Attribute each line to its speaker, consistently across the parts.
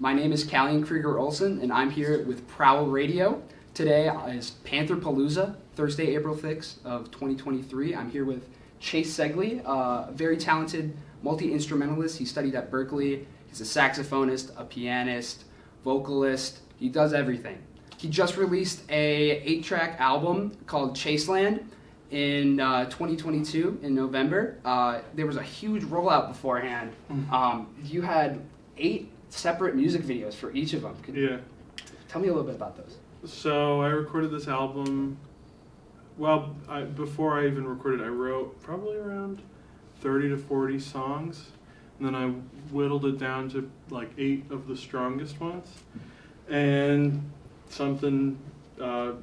Speaker 1: My name is Kalyan Krueger-Olson, and I'm here with Prowl Radio. Today is Panther Palooza, Thursday, April 6th of 2023. I'm here with Ceglie, a very talented multi-instrumentalist. He studied at Berkeley. He's a saxophonist, a pianist, vocalist. He does everything. He just released a 8-track album called Chaseland in 2022 in November. There was a huge rollout beforehand. You had 8 separate music videos for each of them. Tell me a little bit about those.
Speaker 2: So I recorded this album, before I even recorded, I wrote probably around 30 to 40 songs, and then I whittled it down to like 8 of the strongest ones, and something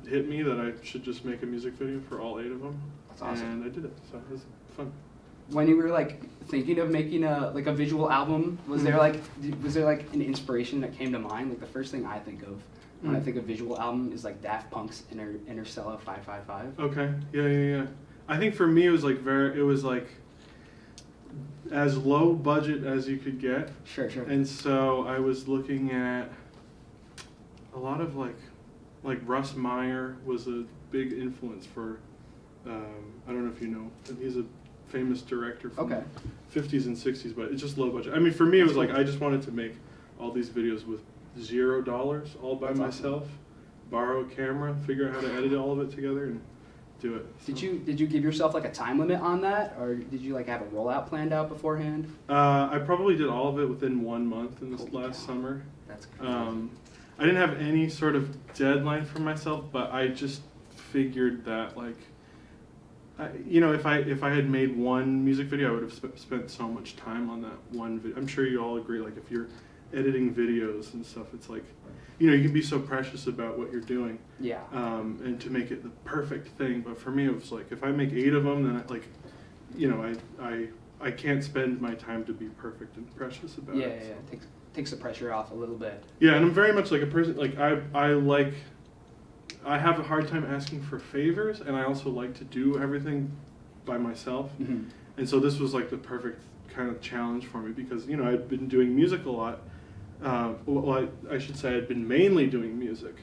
Speaker 2: hit me that I should just make a music video for all 8 of them.
Speaker 1: That's awesome.
Speaker 2: And I did it, so it was fun.
Speaker 1: When you were like thinking of making a visual album, was there like an inspiration that came to mind? Like the first thing I think of when I think of visual album is like Daft Punk's Interstellar 555.
Speaker 2: Okay, yeah. I think for me it was like as low budget as you could get. Sure. And so I was looking at a lot of like Russ Meyer was a big influence for. I don't know if you know, he's a famous director from the 50s and 60s, but it's just low budget. I mean, for me, it was like I just wanted to make all these videos with $0 all by myself, borrow a camera, figure out how to edit all of it together, and do it. So.
Speaker 1: Did you give yourself like a time limit on that, or did you like have a rollout planned out beforehand?
Speaker 2: I probably did all of it within 1 month in this last summer.
Speaker 1: That's crazy.
Speaker 2: I didn't have any sort of deadline for myself, but I just figured that like. If I had made one music video, I would have spent so much time on that one video. I'm sure you all agree, like if you're editing videos and stuff, it's like, you can be so precious about what you're doing.
Speaker 1: Yeah.
Speaker 2: And to make it the perfect thing. But for me, it was like, if I make 8 of them, then I can't spend my time to be perfect and precious about it.
Speaker 1: Yeah. Takes the pressure off a little bit.
Speaker 2: Yeah, and I'm very much like a person, like I have a hard time asking for favors, and I also like to do everything by myself. Mm-hmm. And so this was like the perfect kind of challenge for me because, I'd been doing music a lot. I should say I'd been mainly doing music.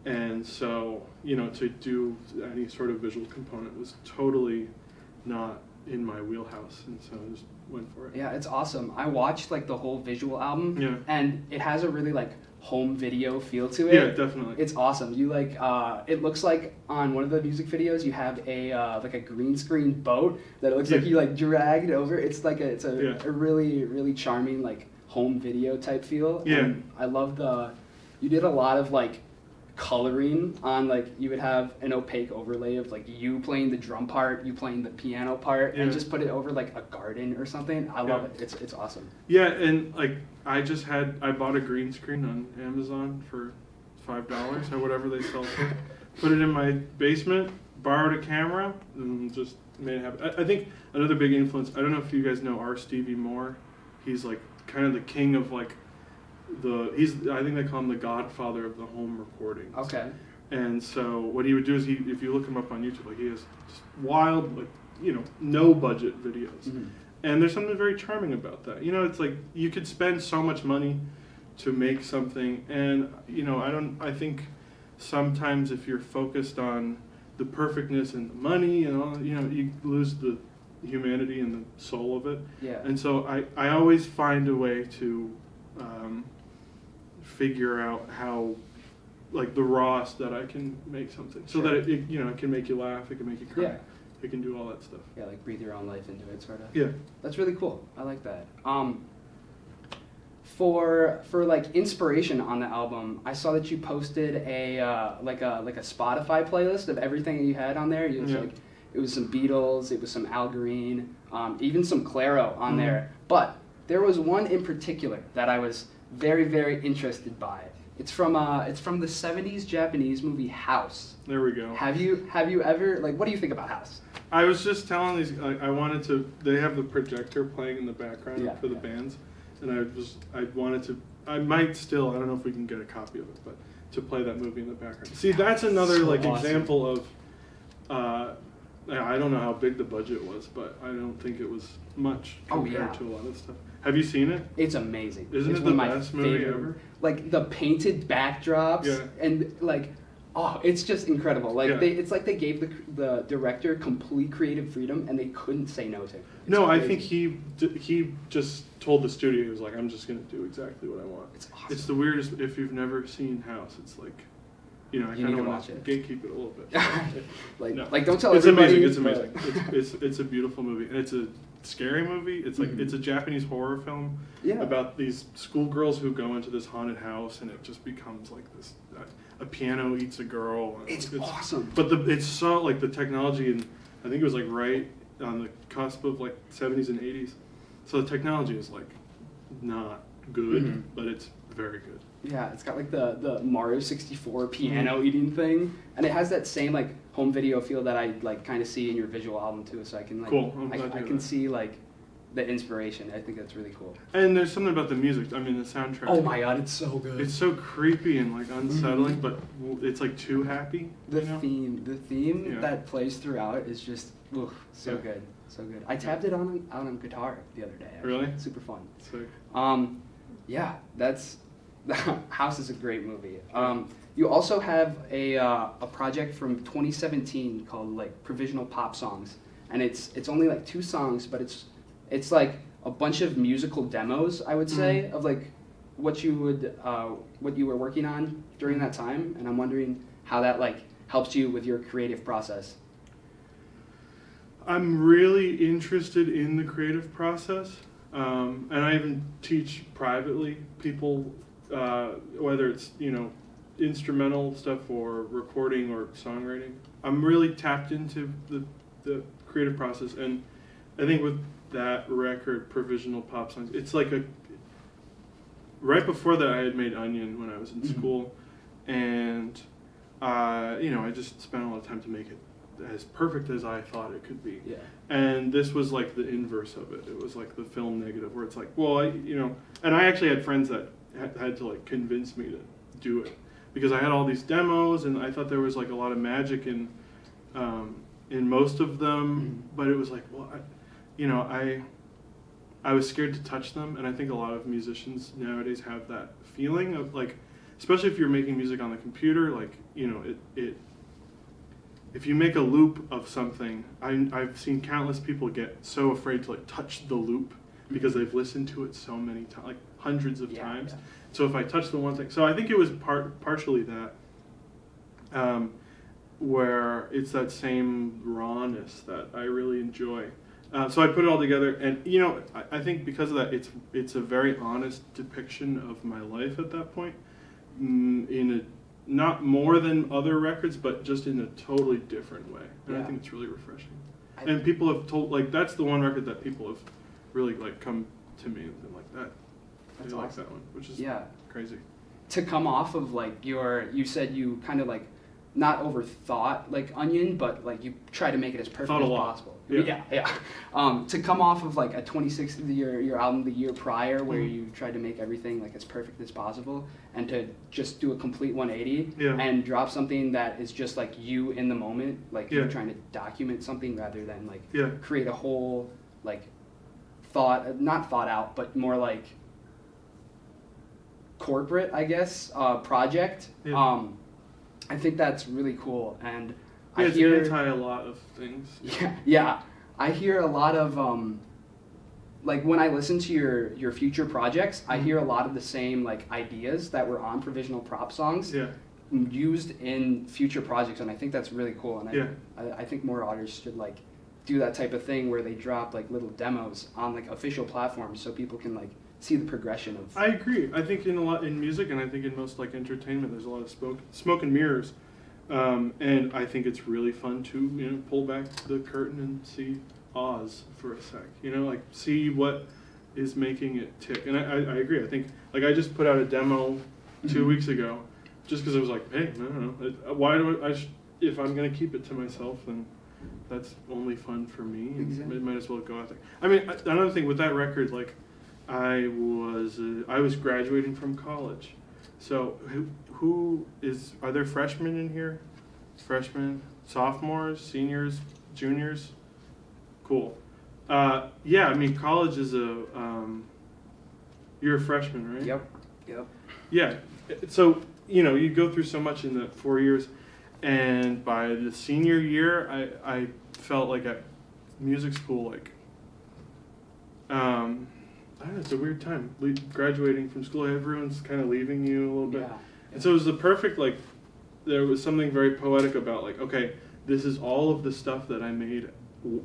Speaker 2: And so, to do any sort of visual component was totally not in my wheelhouse. And so I just went for it.
Speaker 1: Yeah, it's awesome. I watched like the whole visual album, and it has a really like home video feel to it.
Speaker 2: Yeah, definitely.
Speaker 1: It's awesome. You like it looks like on one of the music videos you have a like a green screen boat that it looks like you like dragged over. It's like a really, really charming like home video type feel.
Speaker 2: Yeah.
Speaker 1: And I love you did a lot of like coloring on, like you would have an opaque overlay of like you playing the drum part, you playing the piano part, and just put it over like a garden or something. I love it. It's awesome.
Speaker 2: Yeah, and like I bought a green screen on Amazon for $5 or whatever they sell for. Put it in my basement, borrowed a camera, and just made it happen. I think another big influence, I don't know if you guys know R. Stevie Moore. He's like kind of the king of like I think they call him the godfather of the home recordings.
Speaker 1: Okay. And
Speaker 2: so what he would do is if you look him up on YouTube, like he has just wild, like, no budget videos. Mm-hmm. And there's something very charming about that. It's like you could spend so much money to make something, and I think sometimes if you're focused on the perfectness and the money and all, you lose the humanity and the soul of it. Yeah. And so I always find a way to figure out how, like, the rawest that I can make something, so that it can make you laugh, it can make you cry. Yeah. It can do all that stuff.
Speaker 1: Yeah, like breathe your own life into it, sort of.
Speaker 2: Yeah.
Speaker 1: That's really cool. I like that. For like inspiration on the album, I saw that you posted a Spotify playlist of everything that you had on there. It was some Beatles, it was some Al Green, even some Clairo on there. But there was one in particular that I was very, very interested by. It's from the 70s Japanese movie House.
Speaker 2: There we go.
Speaker 1: Have you ever, like, what do you think about House?
Speaker 2: I was just telling these, they have the projector playing in the background for the bands, and I might still, I don't know if we can get a copy of it, but to play that movie in the background. See, that's another, so like, awesome example of I don't know how big the budget was, but I don't think it was much compared to a lot of stuff. Have you seen it?
Speaker 1: It's amazing.
Speaker 2: Isn't it the best movie ever?
Speaker 1: Like the painted backdrops and like, oh, it's just incredible. Like it's like they gave the director complete creative freedom and they couldn't say no to him.
Speaker 2: No, I think he just told the studio, he was like, I'm just going to do exactly what I want.
Speaker 1: It's awesome.
Speaker 2: It's the weirdest. If you've never seen House, it's like, I kind of want to gatekeep it a little bit.
Speaker 1: Like don't tell
Speaker 2: it's
Speaker 1: everybody.
Speaker 2: It's amazing. It's a beautiful movie, and it's a scary movie. It's like it's a Japanese horror film about these schoolgirls who go into this haunted house, and it just becomes like this. A piano eats a girl.
Speaker 1: It's awesome.
Speaker 2: But it's so like the technology, and I think it was like right on the cusp of like 70s and 80s. So the technology is like not good, but it's very good.
Speaker 1: Yeah, it's got like the Mario 64 piano eating thing, and it has that same like home video feel that I like kind of see in your visual album too. So I can like I can see like the inspiration. I think that's really cool.
Speaker 2: And there's something about the music. I mean, the soundtrack.
Speaker 1: Oh my god, it's so good.
Speaker 2: It's so creepy and like unsettling, but it's like too happy.
Speaker 1: The theme that plays throughout is just so good, so good. I tapped it out on guitar the other day. Actually.
Speaker 2: Really?
Speaker 1: Super fun.
Speaker 2: Sick.
Speaker 1: Yeah, House is a great movie. You also have a project from 2017 called like Provisional Pop Songs, and it's only like 2 songs, but it's like a bunch of musical demos, I would say, of like what you were working on during that time, and I'm wondering how that like helps you with your creative process.
Speaker 2: I'm really interested in the creative process, and I even teach privately people, whether it's instrumental stuff or recording or songwriting. I'm really tapped into the creative process, and I think with that record, Provisional Pop Songs, it's like right before that I had made Onion when I was in school, and I just spent a lot of time to make it as perfect as I thought it could be.
Speaker 1: Yeah.
Speaker 2: And this was like the inverse of it. It was like the film negative, where it's like, well, and I actually had friends that had to like convince me to do it, because I had all these demos and I thought there was like a lot of magic in most of them, but it was like, well, I was scared to touch them, and I think a lot of musicians nowadays have that feeling of like, especially if you're making music on the computer, like if you make a loop of something, I've seen countless people get so afraid to like touch the loop because they've listened to it so many times, like hundreds of times. Yeah. So if I touch the one thing, so I think it was partially that, where it's that same rawness that I really enjoy. So I put it all together, and I think because of that, it's a very honest depiction of my life at that point, in a not more than other records, but just in a totally different way. And I think it's really refreshing. And people have told, like, that's the one record that people have really like come to me and been like, that. That's awesome. Like that one, which is crazy. To come off of like you said you kind of like not overthought like Onion, but like you try to make it as perfect as possible. Yeah. To come off of like a 26th of your album the year prior, where you tried to make everything like as perfect as possible, and to just do a complete 180 and drop something that is just like you in the moment, like you're trying to document something rather than like create a whole like not thought out, but more like corporate, I guess, project. I think that's really cool, and I hear anti a lot of things. Yeah. I hear a lot of like when I listen to your future projects, I hear a lot of the same like ideas that were on Provisional Prop Songs used in future projects, and I think that's really cool. And I think more artists should like do that type of thing where they drop like little demos on like official platforms so people can like see the progression of. I agree. I think in music, and I think in most like entertainment, there's a lot of smoke and mirrors, and I think it's really fun to pull back the curtain and see Oz for a sec. Like see what is making it tick. And I agree. I think like I just put out a demo 2 weeks ago, just because I was like, hey, no. Why do if I'm gonna keep it to myself, then that's only fun for me. Exactly. It might as well go out there. I mean, another thing with that record, like. I was graduating from college, so are there freshmen in here? Freshmen, sophomores, seniors? juniors. Cool. Yeah, I mean, college is you're a freshman, right?
Speaker 1: Yep.
Speaker 2: Yeah. So, you go through so much in the 4 years, and by the senior year, I felt like at music school, like, I don't know, it's a weird time. Graduating from school, everyone's kind of leaving you a little bit.
Speaker 1: Yeah.
Speaker 2: And so it was the perfect, like, there was something very poetic about, like, okay, this is all of the stuff that I made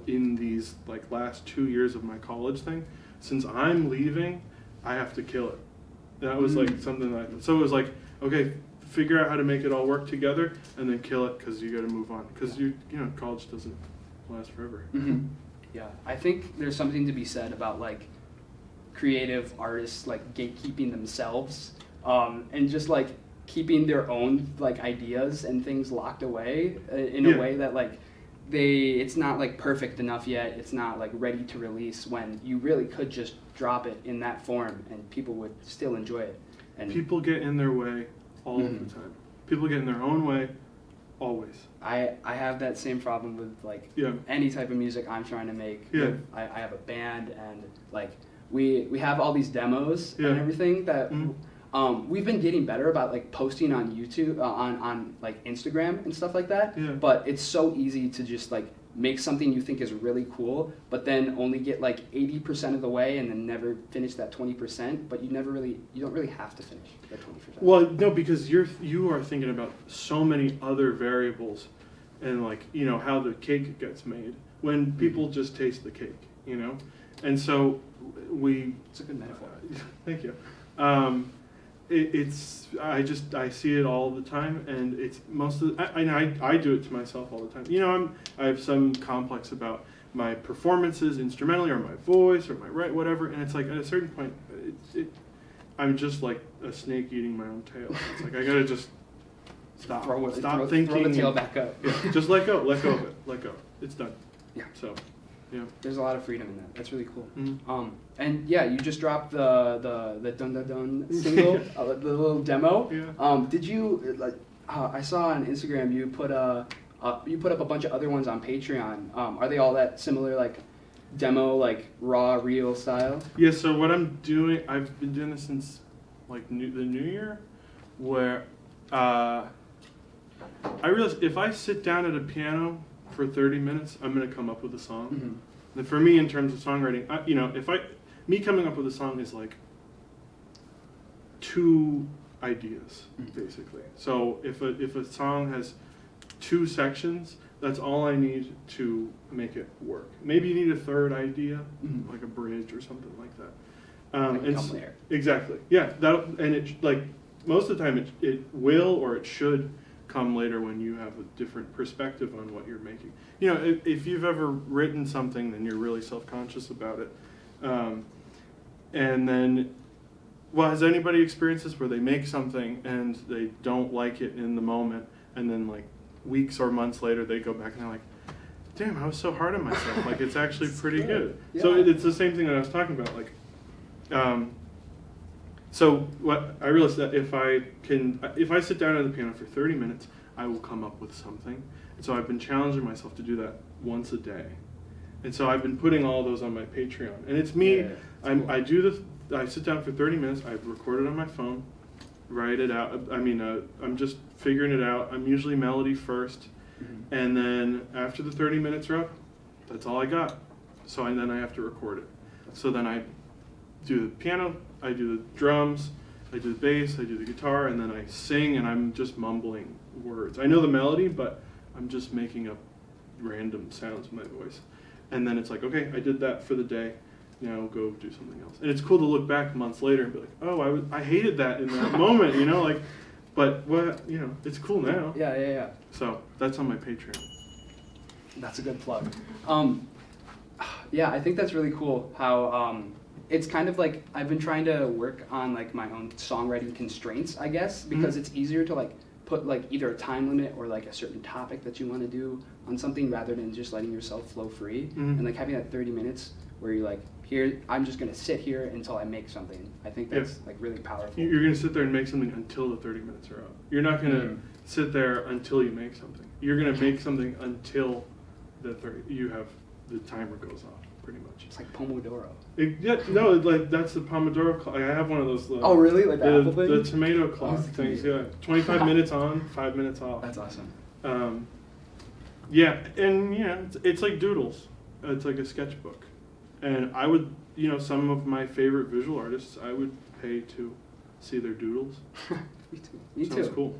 Speaker 2: in these, like, last 2 years of my college thing. Since I'm leaving, I have to kill it. That was, like, something that, so it was like, okay, figure out how to make it all work together, and then kill it, because you got to move on. Because, college doesn't last forever.
Speaker 1: Mm-hmm. Yeah, I think there's something to be said about, like, creative artists, like, gatekeeping themselves, and just, like, keeping their own, like, ideas and things locked away in a way that, like, it's not, like, perfect enough yet, it's not, like, ready to release, when you really could just drop it in that form and people would still enjoy it. And
Speaker 2: people get in their way all of the time. People get in their own way always.
Speaker 1: I have that same problem with, like, any type of music I'm trying to make.
Speaker 2: Yeah.
Speaker 1: I have a band, and, like, we have all these demos and everything that we've been getting better about, like, posting on YouTube, on like Instagram and stuff like that.
Speaker 2: Yeah.
Speaker 1: But it's so easy to just, like, make something you think is really cool, but then only get, like, 80% of the way and then never finish that 20%. But you don't really have to finish that 20%.
Speaker 2: Well, no, because you are thinking about so many other variables, and, like, how the cake gets made when people just taste the cake, and so
Speaker 1: It's a good metaphor.
Speaker 2: Thank you. I see it all the time, and it's most of I do it to myself all the time. I have some complex about my performances instrumentally, or my voice, or my whatever, and it's like at a certain point, I'm just like a snake eating my own tail. It's like I gotta just stop thinking.
Speaker 1: Throw the tail back up.
Speaker 2: Yeah, just let go of it. Let go. It's done.
Speaker 1: Yeah.
Speaker 2: So, yeah.
Speaker 1: There's a lot of freedom in that. That's really cool.
Speaker 2: Mm-hmm.
Speaker 1: And yeah, you just dropped the dunnunnun single, the little demo.
Speaker 2: Yeah.
Speaker 1: Did you like? I saw on Instagram you put up a bunch of other ones on Patreon. Are they all that similar, like demo, like raw, real style?
Speaker 2: Yeah. So what I'm doing, I've been doing this since like the new year, where I realized if I sit down at a piano for 30 minutes, I'm going to come up with a song.
Speaker 1: Mm-hmm.
Speaker 2: And for me, in terms of songwriting, me coming up with a song is like 2 ideas, basically. So if a song has 2 sections, that's all I need to make it work. Maybe you need a 3rd idea, like a bridge or something like that.
Speaker 1: Come later.
Speaker 2: Exactly. Yeah. Most of the time it will, or it should come later when you have a different perspective on what you're making. If you've ever written something, then you're really self-conscious about it. And then, has anybody experienced this where they make something and they don't like it in the moment, and then like weeks or months later they go back and they're like, damn, I was so hard on myself. Like, it's actually pretty good. Yeah. So it's the same thing that I was talking about. Like, so what I realized that if I sit down at the piano for 30 minutes, I will come up with something. And so I've been challenging myself to do that once a day. And so I've been putting all those on my Patreon. And it's me. Yeah, I sit down for 30 minutes. I record it on my phone, write it out. I'm just figuring it out. I'm usually melody first. Mm-hmm. And then after the 30 minutes are up, that's all I got. So then I have to record it. So then I do the piano, I do the drums, I do the bass, I do the guitar, and then I sing, and I'm just mumbling words. I know the melody, but I'm just making up random sounds with my voice. And then it's like, okay, I did that for the day. Now go do something else. And it's cool to look back months later and be like, oh, I hated that in that moment, but it's cool now.
Speaker 1: Yeah.
Speaker 2: So that's on my Patreon.
Speaker 1: That's a good plug. Yeah, I think that's really cool how it's kind of like I've been trying to work on like my own songwriting constraints, I guess, because it's easier to like put like either a time limit or like a certain topic that you want to do on something rather than just letting yourself flow free and like having that 30 minutes where you're like, here, I'm just going to sit here until I make something. I think that's like really powerful.
Speaker 2: You're going to sit there and make something until the 30 minutes are up. You're not going to sit there until you make something. You're going to make something until you have the timer goes off pretty much.
Speaker 1: It's like Pomodoro.
Speaker 2: That's the Pomodoro clock. I have one of those.
Speaker 1: Oh, really? Like the Apple thing?
Speaker 2: The tomato clock things. Yeah, 25 minutes on, 5 minutes off.
Speaker 1: That's awesome.
Speaker 2: It's like doodles. It's like a sketchbook, and I would, some of my favorite visual artists, I would pay to see their doodles.
Speaker 1: Me too.
Speaker 2: Sounds cool.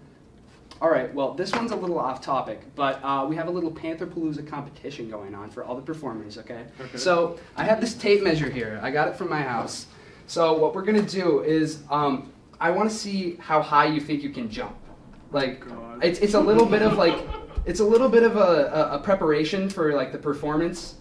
Speaker 1: All right, well, this one's a little off topic, but we have a little Panther Palooza competition going on for all the performers, okay? So I have this tape measure here. I got it from my house. So what we're going to do is I want to see how high you think you can jump. Like, it's a little bit of a preparation for like the performance,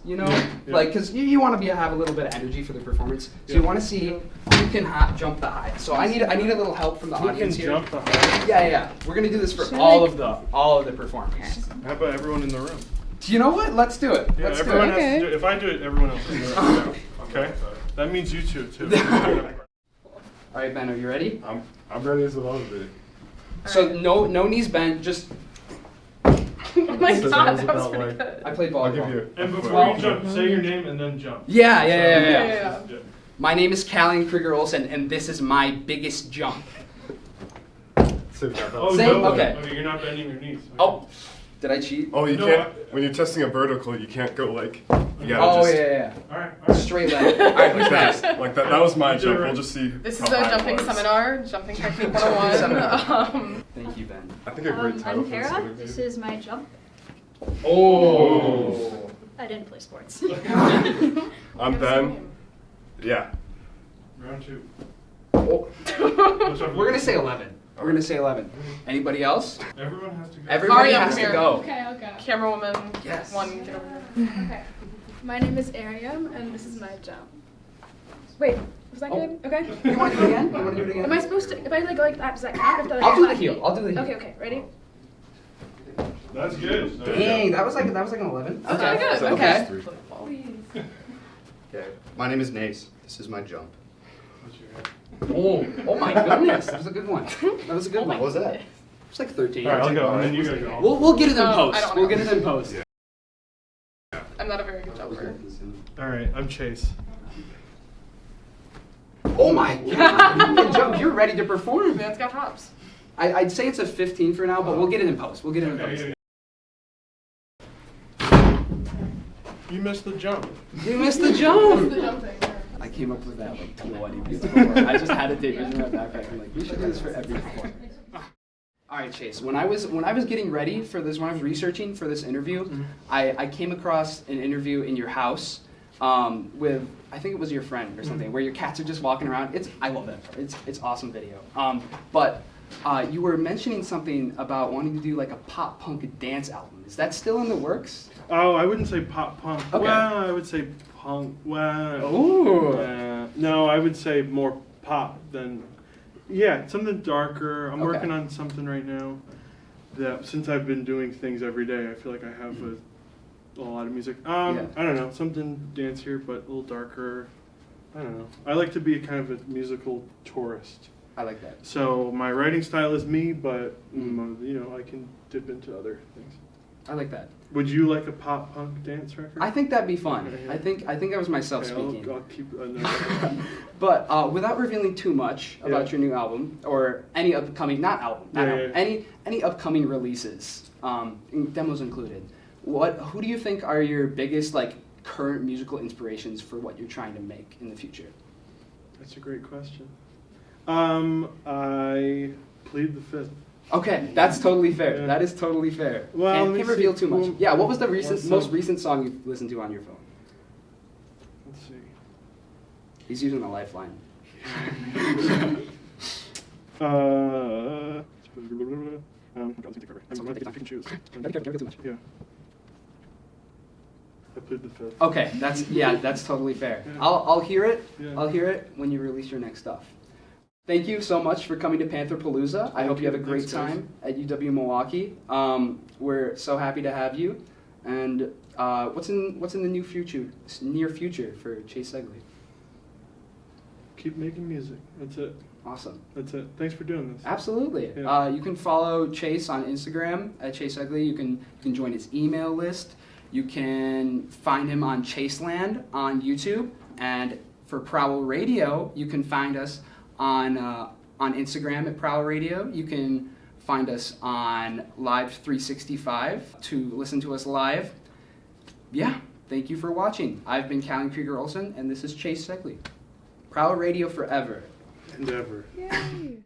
Speaker 1: like because you want to have a little bit of energy for the performance. So you want to see who can jump the highest. So I need a little help from the audience here.
Speaker 2: Who can jump the highest?
Speaker 1: Yeah. We're gonna do this for all of the performers.
Speaker 2: How about everyone in the room?
Speaker 1: Do you know what? Let's do it.
Speaker 2: Yeah, everyone has to do it. If I do it, everyone else has to do it. Okay. That means you two too.
Speaker 1: All right, Ben, are you ready?
Speaker 3: I'm ready as well, baby.
Speaker 1: So no knees bent, just.
Speaker 4: Oh my god, that was pretty good.
Speaker 1: I played volleyball.
Speaker 3: I'll give you.
Speaker 2: And before you jump, say your name and then jump.
Speaker 1: Yeah. My name is Kalyan Krueger-Olson, and this is my biggest jump.
Speaker 2: Same?
Speaker 1: Okay.
Speaker 2: Okay, you're not bending your knees. Right?
Speaker 1: Oh, did I cheat?
Speaker 3: Oh, you can't. When you're testing a vertical, you can't go like. You gotta
Speaker 1: Oh,
Speaker 3: just,
Speaker 1: yeah.
Speaker 2: All right.
Speaker 1: Straight leg. All right, who's next?
Speaker 3: Like that. That was my jump. We'll just see.
Speaker 4: This
Speaker 3: how
Speaker 4: is a
Speaker 3: high it
Speaker 4: jumping
Speaker 3: was.
Speaker 4: seminar, Jumping Technique 101.
Speaker 1: Thank you, Ben.
Speaker 3: I think a great title
Speaker 5: I'm
Speaker 3: for this
Speaker 5: Kara.
Speaker 3: interview.
Speaker 5: This is my jump.
Speaker 1: Oh.
Speaker 5: I didn't play sports.
Speaker 3: I'm Ben. Yeah.
Speaker 2: Round 2.
Speaker 1: Oh. We're gonna say 11. We're gonna say 11. Anybody else?
Speaker 2: Everyone has to go.
Speaker 1: Everybody
Speaker 4: Aria,
Speaker 1: has to
Speaker 4: here.
Speaker 1: go.
Speaker 6: Okay, I'll go.
Speaker 4: Camerawoman,
Speaker 1: Yes.
Speaker 4: one, get over here.
Speaker 6: Okay. My name is Ariam, and this is my jump. Wait, was that good? Okay.
Speaker 1: You want to do it again? You want to do it again?
Speaker 6: Am I supposed to, if I like go like that, does that count?
Speaker 1: I'll do the heel. I'll do the heel.
Speaker 6: Okay, ready?
Speaker 2: That's good.
Speaker 1: Dang, that was like an 11.
Speaker 4: Okay, good.
Speaker 3: So
Speaker 4: Okay.
Speaker 3: three.
Speaker 6: Please.
Speaker 7: Okay, my name is Nace. This is my jump.
Speaker 2: What's your head?
Speaker 1: Oh my goodness, that was a good one. That was a good one.
Speaker 7: What was that?
Speaker 1: It's like 13.
Speaker 2: All right, I'll go, and then you gotta go.
Speaker 1: We'll get it in
Speaker 4: I
Speaker 1: post.
Speaker 4: don't
Speaker 1: We'll
Speaker 4: know.
Speaker 1: get it in post.
Speaker 4: I'm not a very good jumper.
Speaker 2: All right, I'm Chase.
Speaker 1: Oh my god, you can jump. You're ready to perform.
Speaker 4: Man's got hops.
Speaker 1: I'd say it's a 15 for now, but we'll get it in post. We'll get it in post.
Speaker 2: You missed the jump.
Speaker 1: You missed the jump.
Speaker 4: The jumping.
Speaker 1: I came up with that like 20 years before. I just had a tape in my backpack. I'm like, we should do this for every performance. All right, Chase. When I was getting ready for this, when I was researching for this interview, I came across an interview in your house with, I think it was your friend or something, where your cats are just walking around. I love that. It's awesome video. But you were mentioning something about wanting to do like a pop punk dance album. Is that still in the works?
Speaker 2: Oh, I wouldn't say pop punk.
Speaker 1: Okay.
Speaker 2: Well, I would say punk. Well,
Speaker 1: Ooh.
Speaker 2: no, I would say more pop than. Yeah, something darker. I'm working on something right now. That since I've been doing things every day, I feel like I have a lot of music. I don't know, something dancier but a little darker. I don't know. I like to be kind of a musical tourist.
Speaker 1: I like that.
Speaker 2: So my writing style is me, but I can dip into other things.
Speaker 1: I like that.
Speaker 2: Would you like a pop punk dance record?
Speaker 1: I think that'd be fun.
Speaker 2: Okay.
Speaker 1: I think I was myself
Speaker 2: Okay,
Speaker 1: speaking.
Speaker 2: I'll keep a note.
Speaker 1: But without revealing too much about your new album or any upcoming any upcoming releases, demos included, who do you think are your biggest like current musical inspirations for what you're trying to make in the future?
Speaker 2: That's a great question. I plead the fifth.
Speaker 1: Okay, that's totally fair.
Speaker 2: Yeah.
Speaker 1: That is totally fair.
Speaker 2: Well,
Speaker 1: Can't reveal too much. Yeah, what was the most recent song you listened to on your phone?
Speaker 2: Let's see.
Speaker 1: He's using a lifeline.
Speaker 2: God, this can take forever. I can choose. Yeah. I plead the fifth.
Speaker 1: Okay, that's totally fair.
Speaker 2: Yeah.
Speaker 1: I'll hear it.
Speaker 2: Yeah.
Speaker 1: I'll hear it when you release your next stuff. Thank you so much for coming to Panther Palooza. I hope you have a great time at UW-Milwaukee. We're so happy to have you. And what's in the near future for Chase Ceglie?
Speaker 2: Keep making music. That's it.
Speaker 1: Awesome.
Speaker 2: That's it. Thanks for doing this.
Speaker 1: Absolutely.
Speaker 2: Yeah.
Speaker 1: You can follow Chase on Instagram at Chase Ceglie. You can join his email list. You can find him on Chaseland on YouTube, and for Prowl Radio, you can find us on Instagram at Prowl Radio. You can find us on Live 365 to listen to us live. Yeah, thank you for watching. I've been Kalyan Krueger-Olson, and this is Chase Ceglie. Prowl Radio forever.
Speaker 2: And ever.
Speaker 6: Yay.